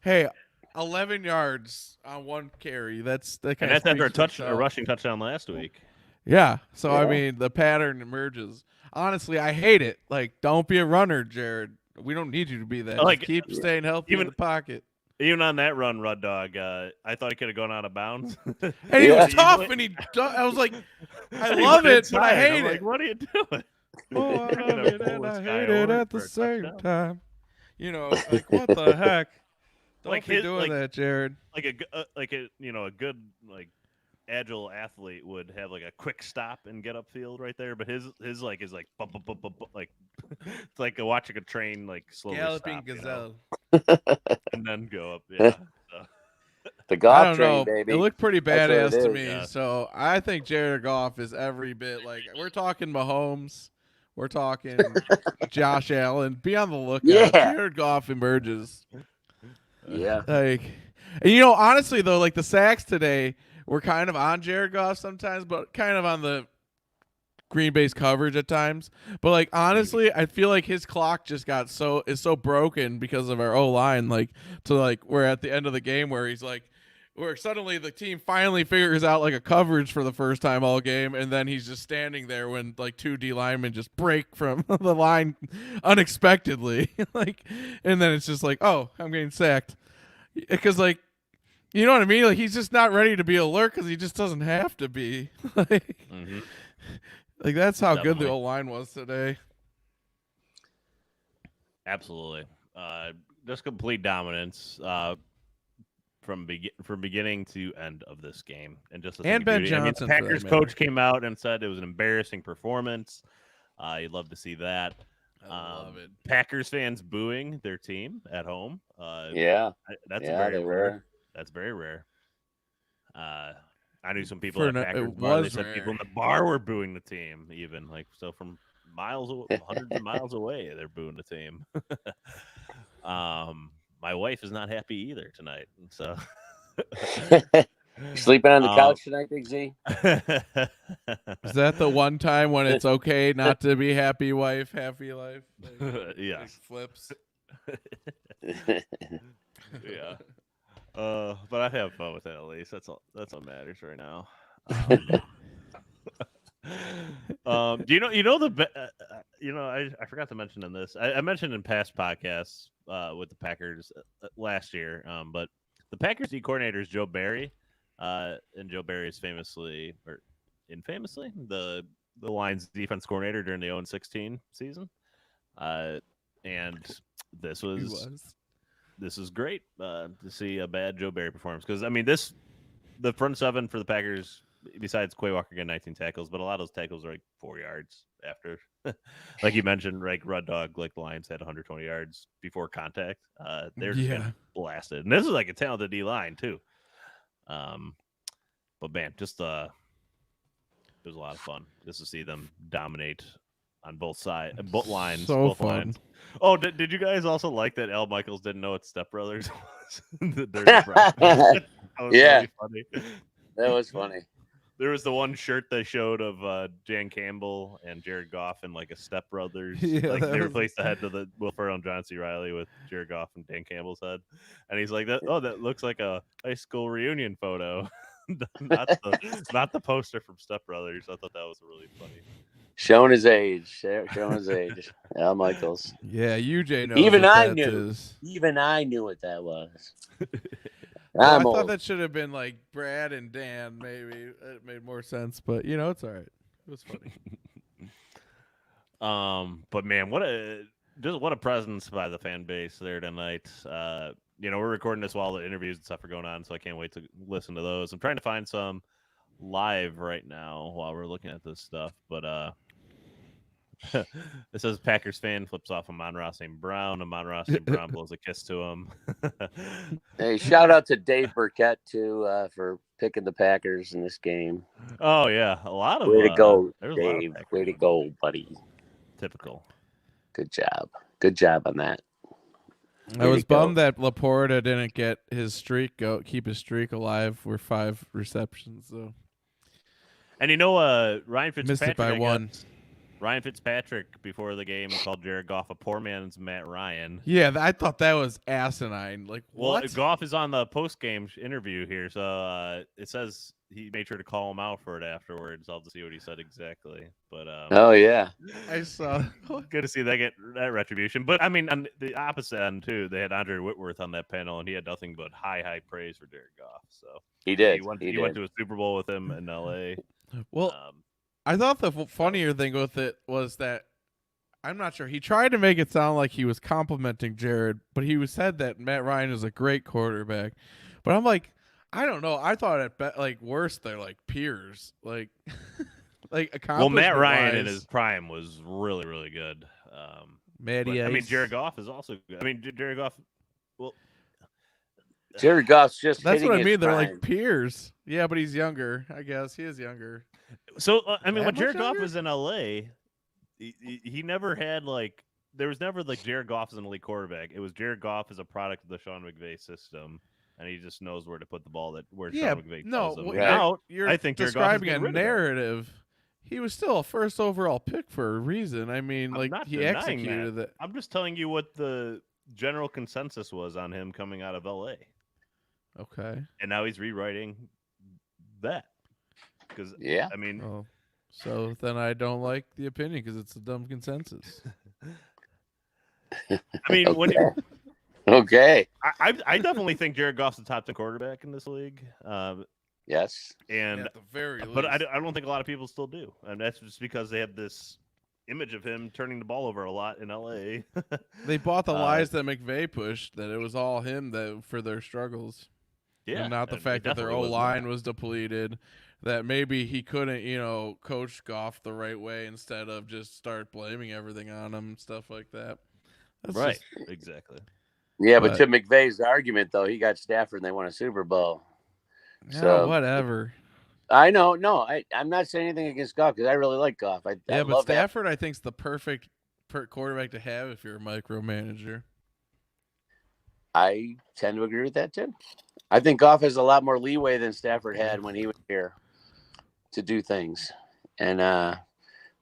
Hey, 11 yards on one carry. That's after a rushing touchdown last week. Yeah. So I mean, the pattern emerges. Honestly, I hate it. Like, don't be a runner, Jared. We don't need you to be that. Just keep staying healthy in the pocket. Even on that run, Rud Dog, I thought he could have gone out of bounds. And he was tough, and I was like, I love it, but I hate it. Like, what are you doing? Oh, I love it and I hate it at the same time. You know, like, what the heck? Don't be doing that, Jared. Like a good agile athlete would have like a quick stop and get upfield right there, but his like is like bump, bump, bump, bump, like it's like watching a train like slowly Galloping stop, gazelle. and then go up. Yeah. So. The I golf don't train, know. baby. It looked pretty That's what it badass to is. me. Yeah. So I think Jared Goff is every bit like we're talking Mahomes. We're talking Josh Allen. Be on the lookout. Yeah. Jared Goff emerges. Yeah. Like, and honestly though, like the sacks today were kind of on Jared Goff sometimes, but kind of on the Green Bay's coverage at times. But like honestly, I feel like his clock just is so broken because of our O-line, like to like we're at the end of the game where he's like where suddenly the team finally figures out like a coverage for the first time all game, and then he's just standing there when like 2 D linemen just break from the line unexpectedly. Like, and then it's just like, oh, I'm getting sacked. Because like, you know what I mean? Like he's just not ready to be alert because he just doesn't have to be. Like, like that's how good the O-line was today. Absolutely. Just complete dominance from beginning to end of this game. And just And Ben Johnson. the Packers coach came out and said it was an embarrassing performance. You'd love to see that. I love it. Packers fans booing their team at home. That's very rare. That's very rare. I knew some people at Packers bar. They said people in the bar were booing the team, even like so from hundreds of miles away. They're booing the team. My wife is not happy either tonight. So sleeping on the couch tonight, Big Z? Is that the one time when it's okay not to be happy wife, happy life? Like, yeah. Like flips. Yeah. But I have fun with it at least. That's all. That's what matters right now. Do I forgot to mention in this. I mentioned in past podcasts with the Packers last year. But the Packers D coordinator is Joe Barry, and Joe Barry is famously or infamously the Lions defense coordinator during the 0-16 season. And this is great to see a bad Joe Barry performance because I mean the front seven for the Packers besides Quay Walker getting 19 tackles, but a lot of those tackles are like 4 yards after, like you mentioned, like Red Dog, like the Lions had 120 yards before contact. They're just getting blasted, and this is like a talented D line too. But man, just it was a lot of fun just to see them dominate on both sides, both lines, so both fun. lines. Oh, did you guys also like that Al Michaels didn't know what Step Brothers was? That was really funny. That was funny. There was the one shirt they showed of Jan Campbell and Jared Goff and like a Step Brothers. Like they replaced the head of the Will Ferrell and John C. Reilly with Jared Goff and Dan Campbell's head. And he's like, that looks like a high school reunion photo. not the poster from Step Brothers. I thought that was really funny. Showing his age. Al Michaels. Yeah, UJ knows. Even I that knew. Is. Even I knew what that was. I thought that should have been like Brad and Dan. Maybe it made more sense, but it's all right. It was funny. But man, what a presence by the fan base there tonight. We're recording this while the interviews and stuff are going on, so I can't wait to listen to those. I'm trying to find some live right now while we're looking at this stuff, but it says Packers fan flips off Amon-Ra St. Brown. Amon-Ra St. Brown blows a kiss to him. Hey, shout out to Dave Burkett too for picking the Packers in this game. Oh yeah, a lot of way to go, Dave. Way to go, buddy. Typical. Good job on that. I was bummed that Laporta didn't get his streak keep his streak alive. We're 5 receptions though. And Ryan Fitzpatrick missed it by 1. Ryan Fitzpatrick before the game called Jared Goff a poor man's Matt Ryan. Yeah, I thought that was asinine. Like, what? Well, Goff is on the post-game interview here, so it says he made sure to call him out for it afterwards. I'll just see what he said exactly. But oh yeah, I saw. Good to see they get that retribution. But I mean, on the opposite end too, they had Andre Whitworth on that panel, and he had nothing but high praise for Jared Goff. So he did. He went to a Super Bowl with him in L.A. Well. I thought the funnier thing with it was that I'm not sure. He tried to make it sound like he was complimenting Jared, but he said that Matt Ryan is a great quarterback. But I'm like, I don't know. I thought at like worst they're like peers, like Well, Matt Ryan in accomplishment-wise. his prime was really, really good. Matty I mean, Ice. Jared Goff is also good. I mean, Jared Goff. Well, Jared Goff's just That's hitting what I his mean. They're prime. like peers. Yeah, but he's younger. I guess he is younger. so I mean, That when much Jared Goff younger? was in LA, he never had like there was never like Jared Goff as an elite quarterback. It was Jared Goff as a product of the Sean McVay system, and he just knows where to put the ball where Yeah, Sean McVay no. tells him. Well, Now, you're I think Jared Goff is describing a getting rid of that. narrative. He was still a first overall pick for a reason. I mean, I'm like not he denying executed that. it. I'm just telling you what the general consensus was on him coming out of LA, Okay. and now he's rewriting that. Because Yeah. I mean, Oh, so then I don't like the opinion because it's a dumb consensus. I mean, when you, Okay. I definitely think Jared Goff's the top 10 quarterback in this league. Yes. And At the very least. but I don't think a lot of people still do, and that's just because they have this image of him turning the ball over a lot in LA. They bought the lies that McVay pushed, that it was all him that for their struggles. Yeah, And not the it fact that their definitely was O-line not. was depleted, that maybe he couldn't, coach Goff the right way instead of just start blaming everything on him and stuff like that. That's Right, just- exactly. Yeah, but But- to McVay's argument, though, he got Stafford and they won a Super Bowl. yeah, So- whatever. I know. No, I'm not saying anything against Goff because I really like Goff. I Yeah, but love that. Stafford, I think, is the perfect quarterback to have if you're a micromanager. I tend to agree with that, too. I think Goff has a lot more leeway than Stafford had when he was here to do things. And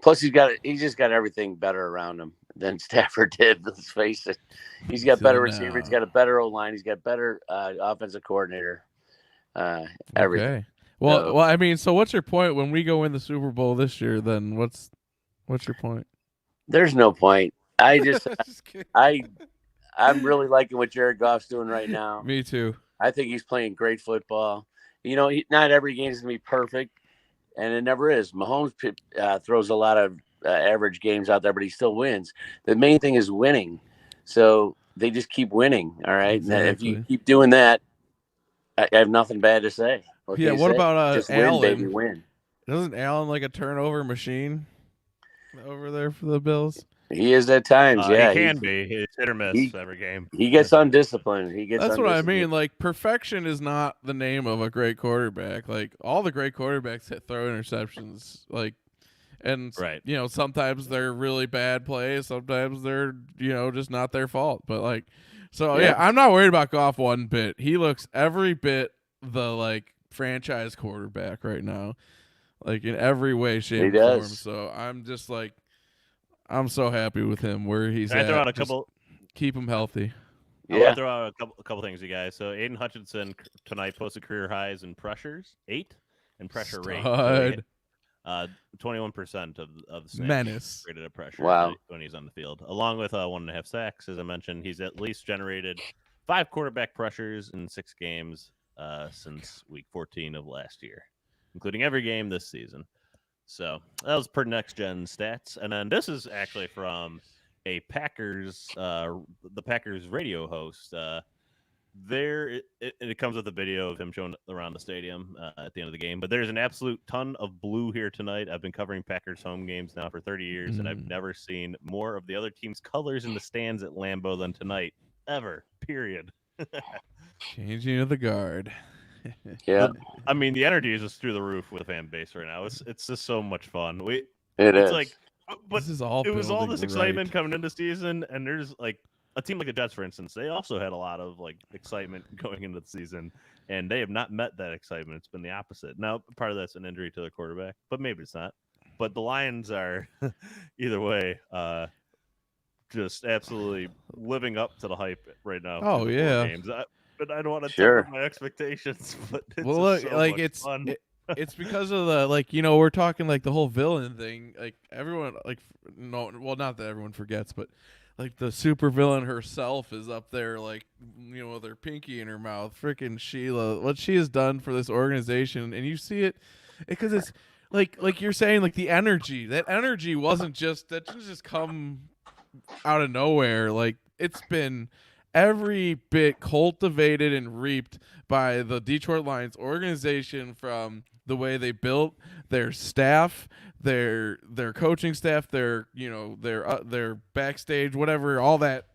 plus, he's just got everything better around him than Stafford did. Let's face it. He's got better receivers. He's got a better O-line. He's got better offensive coordinator. Everything. Okay. Well, I mean, so what's your point when we go win the Super Bowl this year? Then what's your point? There's no point. I just Just kidding. I'm really liking what Jared Goff's doing right now. Me too. I think he's playing great football. Not every game is going to be perfect, and it never is. Mahomes throws a lot of average games out there, but he still wins. The main thing is winning. So they just keep winning, all right? And if you Exactly. keep doing that, I have nothing bad to say. What Yeah, can you what say? about just Allen? win, baby, win. Isn't Allen like a turnover machine over there for the Bills? He is at times, yeah. He can be. It's hit or miss every game. He gets undisciplined. That's what I mean. Like, perfection is not the name of a great quarterback. Like, all the great quarterbacks throw interceptions. Like, and Right. sometimes they're really bad plays. Sometimes they're just not their fault. But like, so yeah, I'm not worried about Goff one bit. He looks every bit the franchise quarterback right now, like in every way, shape, He or form. does. So I'm just like, I'm so happy with him where he's Can I at. throw out a Just couple? keep him healthy. I want Yeah. to throw out a couple things, you guys. So Aiden Hutchinson tonight posted career highs in pressures, 8, and pressure rate. Stud. 21% of the snaps Menace. rated at pressure Wow. when he's on the field, along with 1.5 sacks. As I mentioned, he's at least generated 5 quarterback pressures in 6 games since week 14 of last year, including every game this season. So that was per next gen stats. And then this is actually from a Packers, the Packers radio host. It comes with a video of him showing around the stadium at the end of the game. But there's an absolute ton of blue here tonight. I've been covering Packers home games now for 30 years, and I've never seen more of the other team's colors in the stands at Lambeau than tonight, ever. Period. Changing of the guard. Yeah, I mean, the energy is just through the roof with the fan base right now. It's just so much fun. it It's is. like, but This is all it was all building this excitement right. coming into season, and there's like a team like the Jets, for instance, they also had a lot of like excitement going into the season, and they have not met that excitement. It's been the opposite. Now, part of that's an injury to the quarterback, but maybe it's not. But the Lions are either way, just absolutely living up to the hype right now. Oh, through the 4 yeah. games. But I don't want to Sure. temper my expectations. But it's Well, just look, so like much fun. it's because of the we're talking like the whole villain thing. Like everyone, not that everyone forgets, but like the super villain herself is up there, like with her pinky in her mouth. Freaking Sheila, what she has done for this organization, and you see it because it's like you're saying, like the energy. That energy didn't just come out of nowhere. Like it's been every bit cultivated and reaped by the Detroit Lions organization, from the way they built their staff, their coaching staff, their backstage, whatever, all that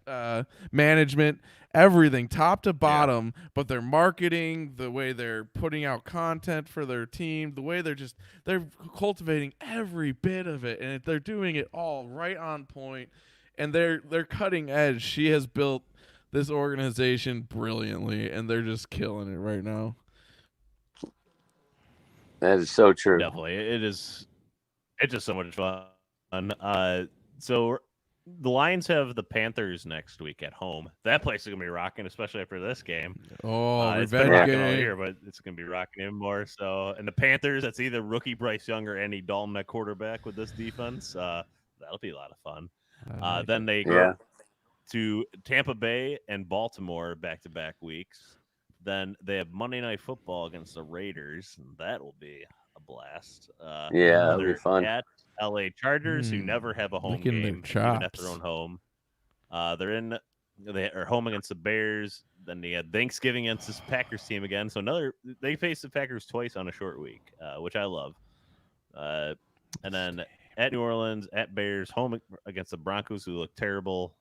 management, everything top to bottom. But their marketing, the way they're putting out content for their team, the way they're cultivating every bit of it, and they're doing it all right on point, and they're cutting edge. She has built this organization brilliantly, and they're just killing it right now. That is so true. Definitely. It is. It's just so much fun. So the Lions have the Panthers next week at home. That place is going to be rocking, especially after this game. Oh, it's been revenge rocking all game. year, but it's going to be rocking even more. So, and the Panthers, that's either rookie Bryce Young or Andy Dalton at quarterback with this defense. That'll be a lot of fun. Then they go to Tampa Bay and Baltimore back-to-back weeks. Then they have Monday Night Football against the Raiders, and that will be a blast. That'll be fun. At LA Chargers, who never have a home game, even at their own home. They are home against the Bears. Then they had Thanksgiving against this Packers team again. So they face the Packers twice on a short week, which I love. And then at New Orleans, at Bears, home against the Broncos, who look terrible.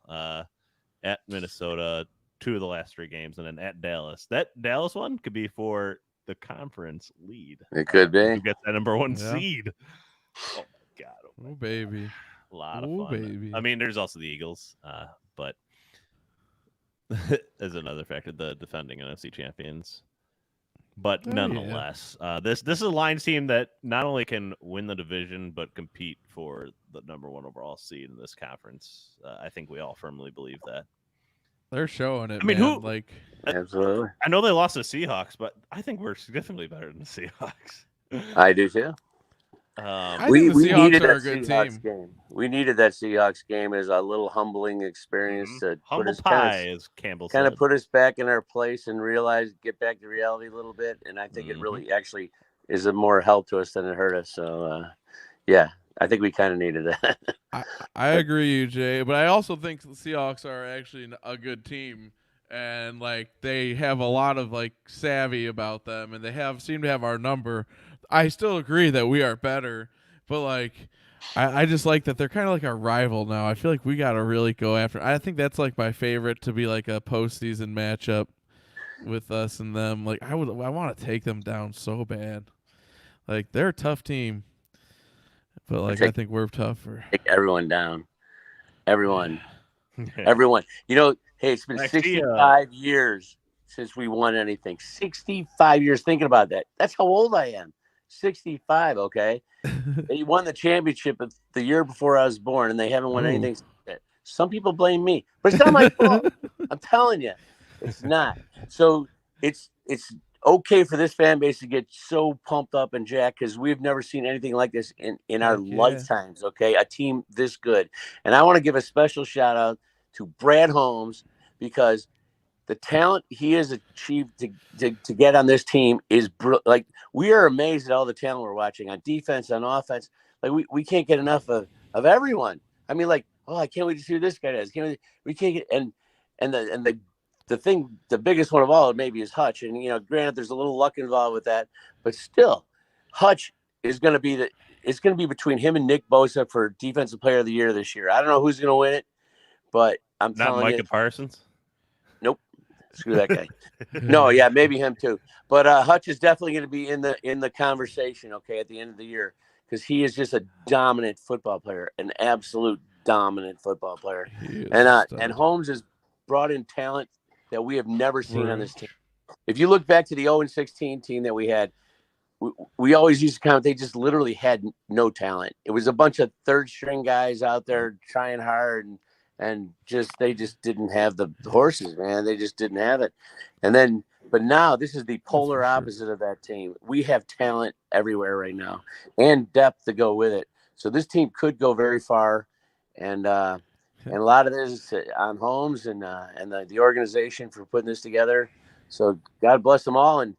At Minnesota, 2 of the last 3 games, and then at Dallas. That Dallas one could be for the conference lead. It could be. Who gets that number 1 seed? Oh my God! Oh baby! A lot of fun. Baby. I mean, there's also the Eagles, but as another factor, the defending NFC champions. But nonetheless, this is a Lions team that not only can win the division but compete for the number 1 overall seed in this conference. I think we all firmly believe that. They're showing it. I mean, man. Absolutely. I know they lost to the Seahawks, but I think we're significantly better than the Seahawks. I do too. We needed that a good Seahawks team. game. We needed that Seahawks game as a little humbling experience to humble pie, as Campbell kind said. of put us back in our place and get back to reality a little bit. And I think it really actually is a more help to us than it hurt us. So, I think we kind of needed that. I agree, UJ, but I also think the Seahawks are actually a good team, and they have a lot of savvy about them, and they seem to have our number. I still agree that we are better, but I just like that they're kind of like our rival now. I feel like we got to really go after. I think that's my favorite to be a postseason matchup with us and them. I want to take them down so bad. They're a tough team. But I think we're tougher. Take everyone down. Everyone. Hey, it's been 65 years since we won anything. 65 years. Thinking about that. That's how old I am. 65, okay? They won the championship the year before I was born, and they haven't won anything since then. Some people blame me, but it's not my fault. I'm telling you. It's not. So it's okay for this fan base to get so pumped up and jacked because we've never seen anything like this in our lifetimes, okay? A team this good. And I want to give a special shout out to Brad Holmes because the talent he has achieved to get on this team is we are amazed at all the talent we're watching on defense, on offense. We can't get enough of everyone. I mean, I can't wait to see who this guy does. We can't get the biggest one of all maybe is Hutch. And, granted, there's a little luck involved with that, but still, Hutch is going to be it's going to be between him and Nick Bosa for Defensive Player of the Year this year. I don't know who's going to win it, but I'm telling you. Not Micah Parsons? Nope. Screw that guy. No, yeah, maybe him too. But Hutch is definitely going to be in the conversation, okay, at the end of the year because he is just a dominant football player, an absolute dominant football player. And Holmes has brought in talent that we have never seen on this team. If you look back to the 0-16 team that we had, we always used to count. They just literally had no talent. It was a bunch of third string guys out there trying hard and they just didn't have the horses, man. They just didn't have it. But now this is the polar opposite of that team. We have talent everywhere right now and depth to go with it. So this team could go very far. And a lot of this is on Holmes and the organization for putting this together. So God bless them all and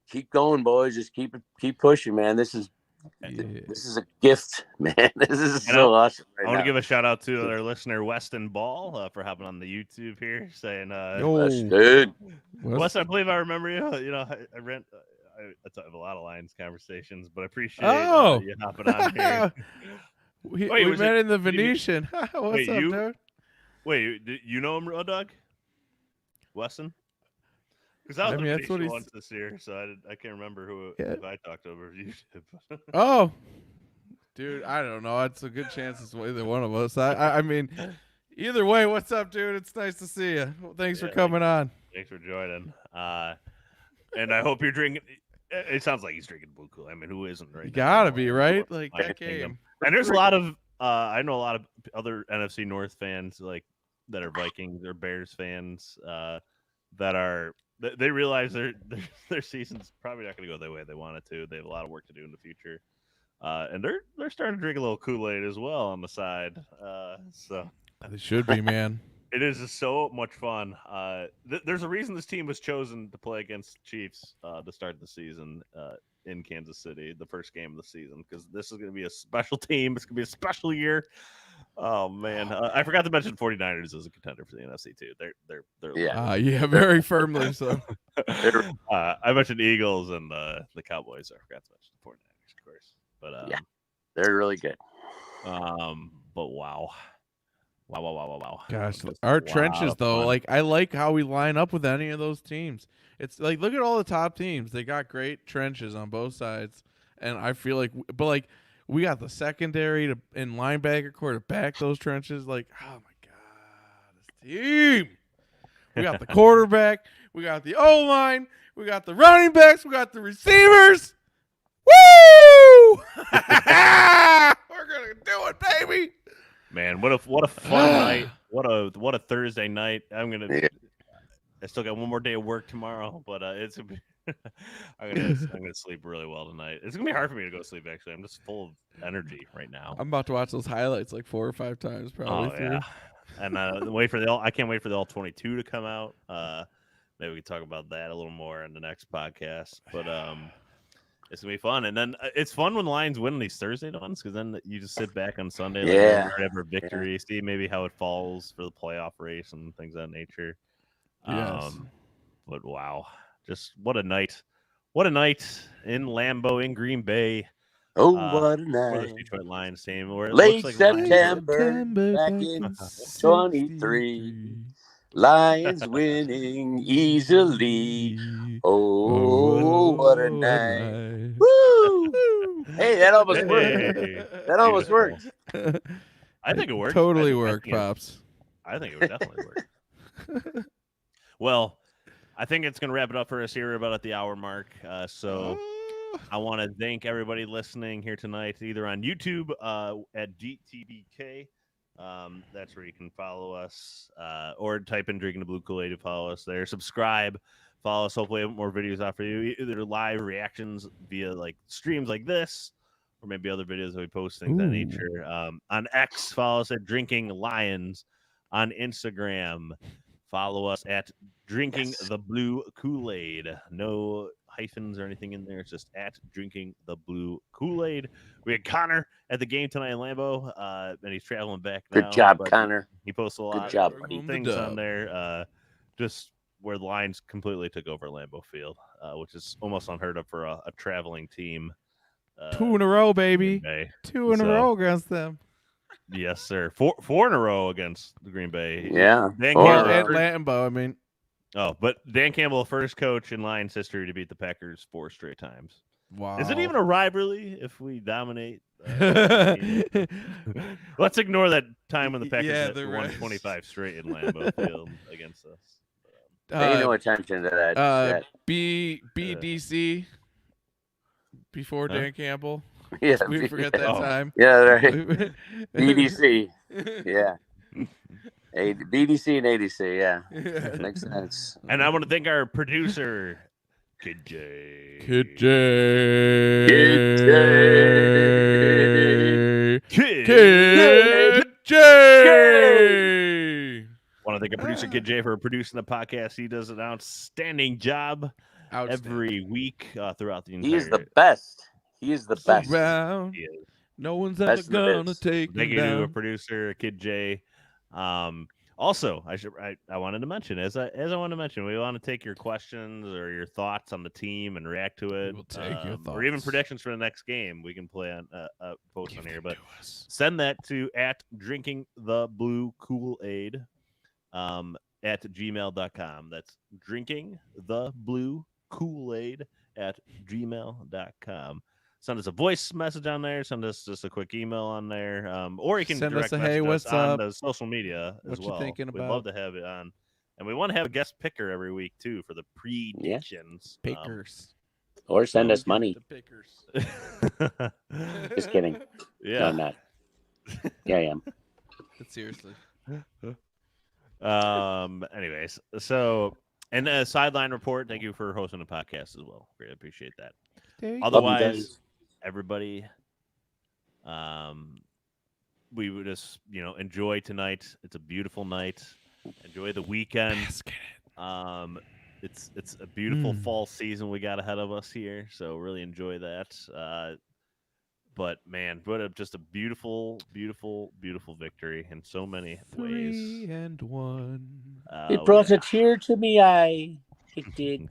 keep going, boys. Just keep pushing, man. This is This is a gift, man. This is so awesome. I want to give a shout out to our listener Weston Ball for hopping on the YouTube here, saying, Wes, I believe I remember you. You know, I have a lot of Lions conversations, but I appreciate you hopping on here. we met in the Venetian. What's up, dude? Wait, you know him, Raw Dog? Weston? Because I was that's what he's... once this year, so I can't remember who I talked over YouTube. Oh, dude, I don't know. It's a good chance it's either one of us. I mean, either way, what's up, dude? It's nice to see you. Well, thanks for coming on. Thanks for joining. And I hope you're drinking. It sounds like he's drinking Blue Kool-Aid. I mean, who isn't right now? You gotta be, right? Like that game. And there's a lot of I know a lot of other NFC North fans like that are Vikings or Bears fans that are they realize their season's probably not going to go the way they want it to. They have a lot of work to do in the future, and they're starting to drink a little Kool-Aid as well on the side. So they should be, man. It is just so much fun. There's a reason this team was chosen to play against the Chiefs to start the season in Kansas City, the first game of the season, because this is going to be a special team. It's going to be a special year. Oh man, I forgot to mention 49ers as a contender for the NFC too. They're very firmly so. I mentioned Eagles and the Cowboys. I forgot to mention the 49ers, of course. But they're really good. But wow. Gosh, our trenches though, like I like how we line up with any of those teams. It's like look at all the top teams. They got great trenches on both sides, and I feel like, we got the secondary and linebacker core to back those trenches. Like, oh my god, this team. We got the quarterback, we got the O-line, we got the running backs, we got the receivers. Woo! We're gonna do it, baby. Man, what a fun night! What a Thursday night! I still got one more day of work tomorrow, but it's gonna be. I'm gonna sleep really well tonight. It's gonna be hard for me to go to sleep. Actually, I'm just full of energy right now. I'm about to watch those highlights like 4 or 5 times probably. Yeah, and I can't wait for the all 22 to come out. Maybe we can talk about that a little more in the next podcast. But it's gonna be fun, and then it's fun when the Lions win these Thursday ones because then you just sit back on Sunday, whatever victory, see maybe how it falls for the playoff race and things of that nature. Yes. But wow, just what a night! What a night in Lambeau in Green Bay. Oh, what a night! For the Detroit Lions team, where it late looks like September back in 23. Lions winning easily. Oh, what a night. Woo! Hey, that almost worked. That almost worked. I think it worked. Totally worked, Pops. I think it would definitely work. Well, I think it's going to wrap it up for us here about at the hour mark. So I want to thank everybody listening here tonight, either on YouTube at GTBK. That's where you can follow us, or type in Drinking the Blue Kool-Aid to follow us there. Subscribe, follow us. Hopefully, have more videos out for you, either live reactions via like streams like this, or maybe other videos that we post, things of that nature. On X, follow us at Drinking Lions. On Instagram, follow us at Drinking the Blue Kool-Aid. No hyphens or anything in there. It's just at Drinking the Blue Kool-Aid. We had Connor at the game tonight in Lambeau, and he's traveling back now. Good job, Connor. He posted a lot of things on there, just where the Lions completely took over Lambeau Field, which is almost unheard of for a traveling team. 2 in a row, baby. 2 in a row against them. Yes, sir. Four in a row against the Green Bay. Yeah. Dan Campbell at Lambeau, I mean. Oh, but Dan Campbell, first coach in Lions history to beat the Packers 4 straight times. Wow. Is it even a rivalry if we dominate? Let's ignore that time when the Packers won 25 straight in Lambeau Field against us. Pay no attention to that. BDC before Dan Campbell. Yeah, we forget that time. Yeah, right. BDC. Yeah. BDC and ADC. Yeah, makes sense. And I want to thank our producer, Kid J. Kid J. Want to thank our producer, Kid J, for producing the podcast. He does an outstanding job every week throughout the entire. He's the best. He is the best. Around. He is. No one's ever Best in the gonna biz. take Thank him you to our down. producer, Kid J. Also, I wanted to mention, as I want to mention, we want to take your questions or your thoughts on the team and react to it. will take your or even thoughts. predictions for the next game. We can play on post Give on here, them but to us. send that to at drinking the Blue Kool-Aid at gmail.com. That's drinking the Blue Kool-Aid at gmail.com. Send us a voice message on there. Send us just a quick email on there. Or you can Send us direct a, message "Hey, us what's on up? the social media What as you well. thinking We'd love about?" to have it on. And we want to have a guest picker every week, too, for the predictions. Pickers. Or send Don't us get money. the pickers. Just kidding. Yeah. No, I'm not. Yeah, I am. But seriously. Anyways, so and a sideline report. Thank you for hosting the podcast as well. Greatly appreciate that. Otherwise, everybody, we would just enjoy tonight. It's a beautiful night. Enjoy the weekend. It's a beautiful fall season we got ahead of us here, so really enjoy that. But man, just a beautiful, beautiful, beautiful victory in so many ways. 3-1. It brought a tear to me eye. It did.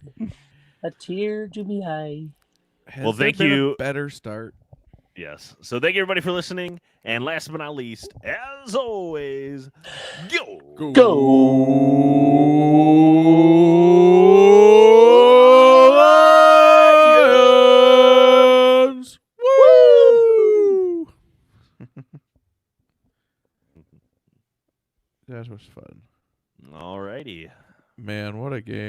A tear to me eye. Has there thank been you. A better start. Yes. So thank you everybody for listening. And last but not least, as always, go. Lions! Woo! That was fun. All righty. Man, what a game.